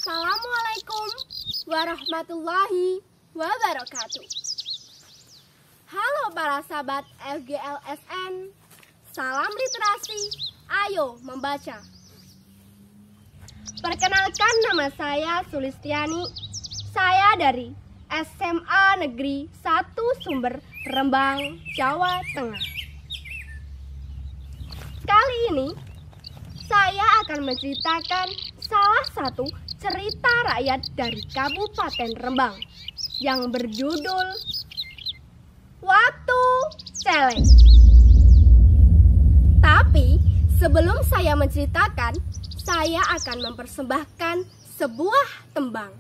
Assalamualaikum warahmatullahi wabarakatuh. Halo para sahabat FGLSN, salam literasi, ayo membaca. Perkenalkan, nama saya Sulistiani. Saya dari SMA Negeri 1 Sumber, Rembang, Jawa Tengah. Kali ini saya akan menceritakan salah satu cerita rakyat dari Kabupaten Rembang yang berjudul Watu Celeng. Tapi sebelum saya menceritakan, saya akan mempersembahkan sebuah tembang.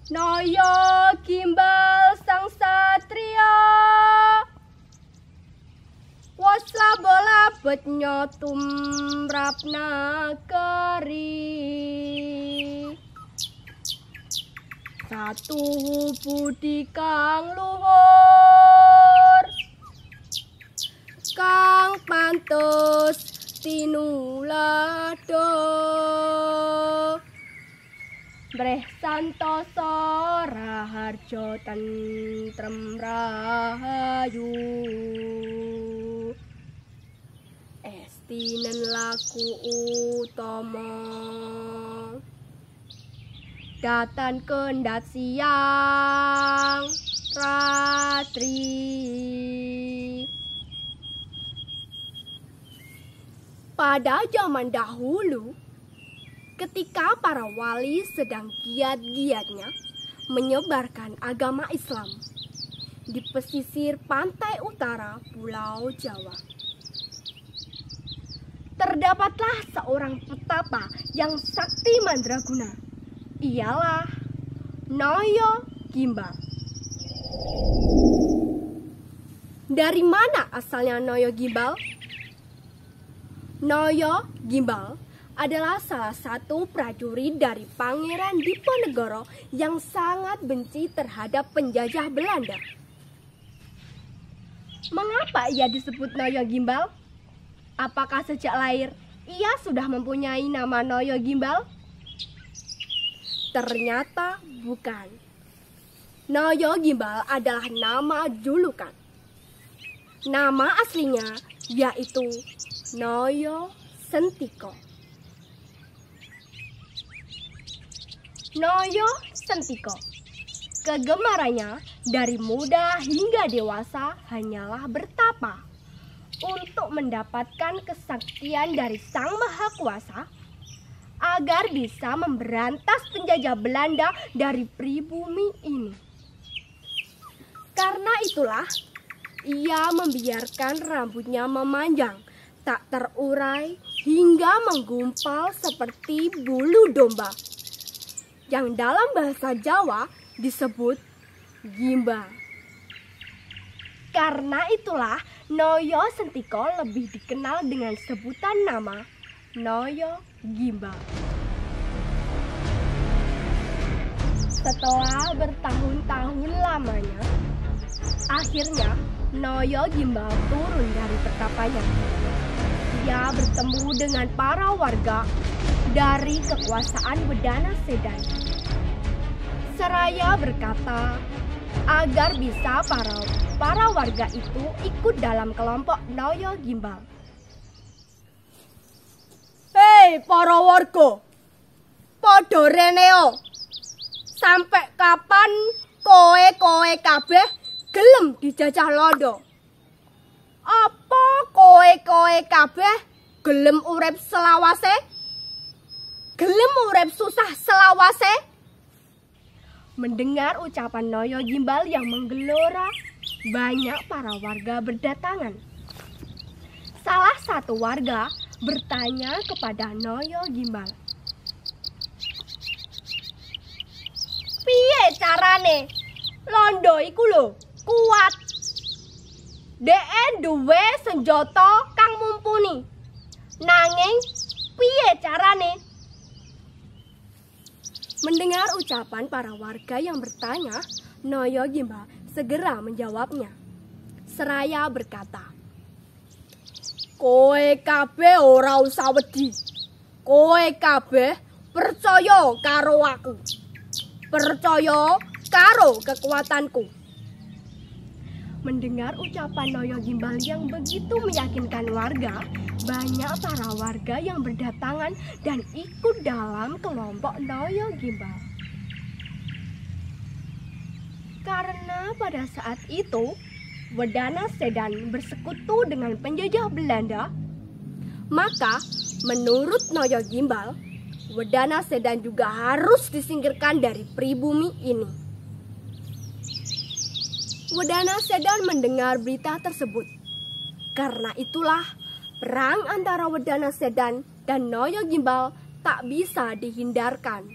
Noyo gimbal sang satria, wasla bola betnya tumrap nagari. Satu budi kang luhur, kang pantes tinulado, breh santoso raharjo tentrem rahayu, estinen laku utama, datan kendat siang ratri. Pada zaman dahulu, ketika para wali sedang giat-giatnya menyebarkan agama Islam di pesisir pantai utara Pulau Jawa, terdapatlah seorang petapa yang sakti mandraguna. Ialah Noyo Gimbal. Dari mana asalnya Noyo Gimbal? Noyo Gimbal adalah salah satu prajurit dari Pangeran Diponegoro yang sangat benci terhadap penjajah Belanda. Mengapa ia disebut Noyo Gimbal? Apakah sejak lahir ia sudah mempunyai nama Noyo Gimbal? Ternyata bukan. Noyo Gimbal adalah nama julukan. Nama aslinya yaitu Noyo Sentiko. Noyo Sentiko, kegemarannya dari muda hingga dewasa hanyalah bertapa untuk mendapatkan kesaktian dari Sang Maha Kuasa agar bisa memberantas penjajah Belanda dari pribumi ini. Karena itulah ia membiarkan rambutnya memanjang, tak terurai hingga menggumpal seperti bulu domba, yang dalam bahasa Jawa disebut gimbal. Karena itulah Noyo Sentiko lebih dikenal dengan sebutan nama Noyo Gimbal. Setelah bertahun-tahun lamanya, akhirnya Noyo Gimbal turun dari pertapanya. Ia bertemu dengan para warga dari kekuasaan Wedana Sedan. Seraya berkata agar bisa para warga itu ikut dalam kelompok Noyo Gimbal. Hei para warga, padha reneo. Sampai kapan kowe kabeh gelem dijajah Londo? Apa kowe kabeh gelem urip selawase? Gelem urip susah selawase? Mendengar ucapan Noyo Gimbal yang menggelora, banyak para warga berdatangan. Salah satu warga bertanya kepada Noyo Gimbal, "Piye carane Londo iku lho kuat? Dhek duwe senjata kang mumpuni. Nanging piye carane?" Mendengar ucapan para warga yang bertanya, Noyo Gimbal segera menjawabnya. Seraya berkata, "Kowe kabeh ora usah wedi. Kowe kabeh percaya karo aku. Percaya karo kekuatanku. Mendengar ucapan Noyo Gimbal yang begitu meyakinkan warga, banyak para warga yang berdatangan dan ikut dalam kelompok Noyo Gimbal. Karena pada saat itu, Wedana Sedan bersekutu dengan penjajah Belanda, maka menurut Noyo Gimbal, Wedana Sedan juga harus disingkirkan dari pribumi ini. Wedana Sedan mendengar berita tersebut. Karena itulah, perang antara Wedana Sedan dan Noyo Gimbal tak bisa dihindarkan.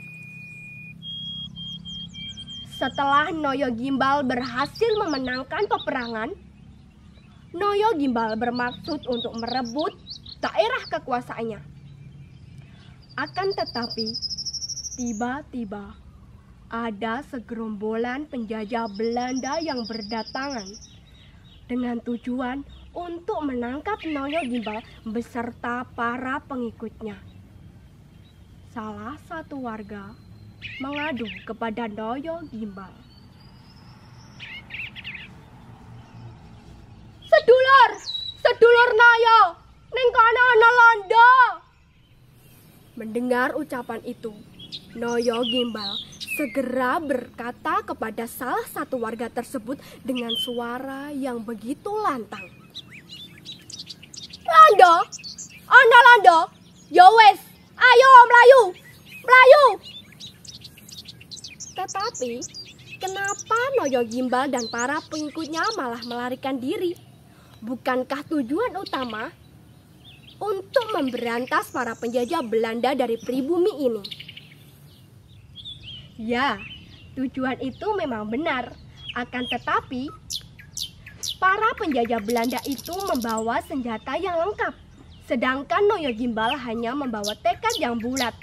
Setelah Noyo Gimbal berhasil memenangkan peperangan, Noyo Gimbal bermaksud untuk merebut daerah kekuasaannya. Akan tetapi, tiba-tiba ada segerombolan penjajah Belanda yang berdatangan dengan tujuan untuk menangkap Noyo Gimbal beserta para pengikutnya. Salah satu warga mengadu kepada Noyo Gimbal. Sedulur Noyo, ning kono ana londo. Mendengar ucapan itu, Noyo Gimbal segera berkata kepada salah satu warga tersebut dengan suara yang begitu lantang. Londo, ana londo. Ya wes, ayo melayu. Tetapi, kenapa Noyo Gimbal dan para pengikutnya malah melarikan diri? Bukankah tujuan utama untuk memberantas para penjajah Belanda dari pribumi ini? Ya, tujuan itu memang benar. Akan tetapi, para penjajah Belanda itu membawa senjata yang lengkap. Sedangkan Noyo Gimbal hanya membawa tekad yang bulat.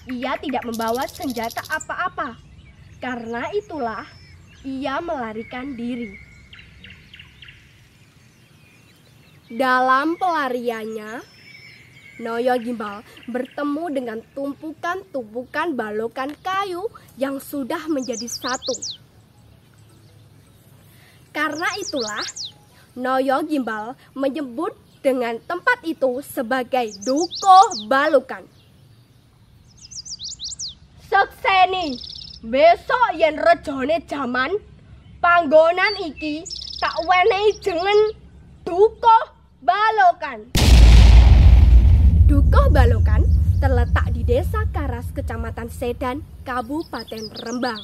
Ia tidak membawa senjata apa-apa. Karena itulah, ia melarikan diri. Dalam pelariannya, Noyo Gimbal bertemu dengan tumpukan-tumpukan balokan kayu yang sudah menjadi satu. Karena itulah, Noyo Gimbal menyebut dengan tempat itu sebagai Dukuh Balukan. Sekseni, besok yen rejone jaman, panggonan iki tak wenehi jeneng Dukuh Balukan. Dukuh Balukan terletak di Desa Karas, Kecamatan Sedan, Kabupaten Rembang.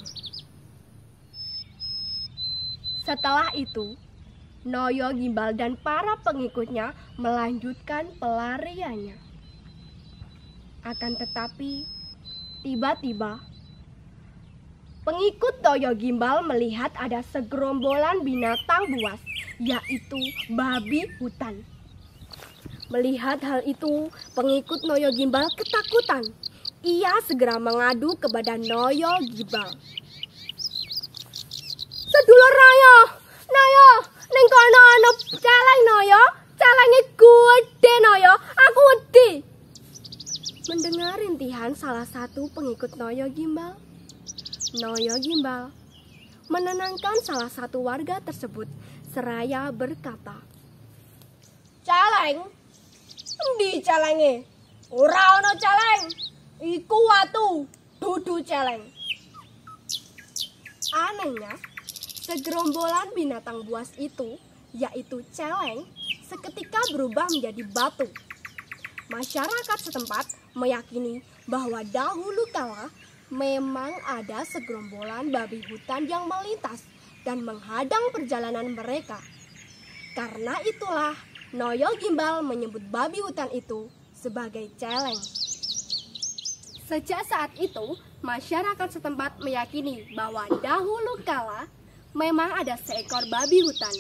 Setelah itu, Noyo Gimbal dan para pengikutnya melanjutkan pelariannya. Akan tetapi, tiba-tiba pengikut Noyo Gimbal melihat ada segerombolan binatang buas, yaitu babi hutan. Melihat hal itu, pengikut Noyo Gimbal ketakutan. Ia segera mengadu kepada Noyo Gimbal. Sedulur Noyo, ning kono ana celeng Noyo, celenge gede Noyo, aku wedi. Mendengar rintihan salah satu pengikut Noyo Gimbal menenangkan salah satu warga tersebut seraya berkata, "Celeng? Endi celenge? Ora ana celeng. Iku watu, dudu celeng." Anehnya, segerombolan binatang buas itu, yaitu celeng, seketika berubah menjadi batu. Masyarakat setempat meyakini bahwa dahulu kala memang ada segerombolan babi hutan yang melintas dan menghadang perjalanan mereka. Karena itulah Noyo Gimbal menyebut babi hutan itu sebagai celeng. Sejak saat itu, masyarakat setempat meyakini bahwa dahulu kala memang ada seekor babi hutan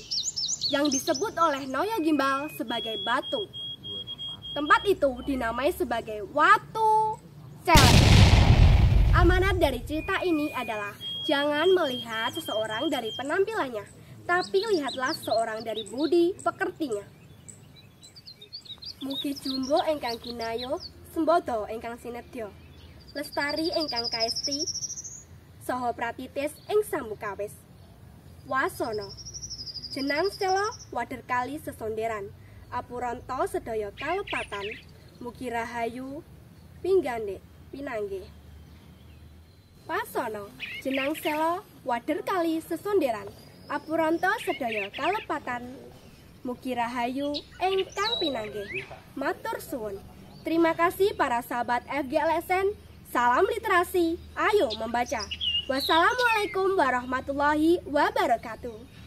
yang disebut oleh Noyo Gimbal sebagai batu. Tempat itu dinamai sebagai Watu Celeng. Amanat dari cerita ini adalah jangan melihat seseorang dari penampilannya, tapi lihatlah seorang dari budi pekertinya. Mugi jumbo engkang ginayo, Sembodo ingkang sinedya, Lestari ingkang kaesti, saha pratitis ing sambukawis. Wasana, jenang Sela wader kali sesonderan, apuranta sedaya kalepatan, mugi rahayu pinggandhe pinanggih. Pasana, jenang Sela wader kali sesonderan, apuranta sedaya kalepatan, mugi rahayu ingkang pinanggih. Matur suwun. Terima kasih para sahabat FGLSN. Salam literasi, ayo membaca. Wassalamualaikum warahmatullahi wabarakatuh.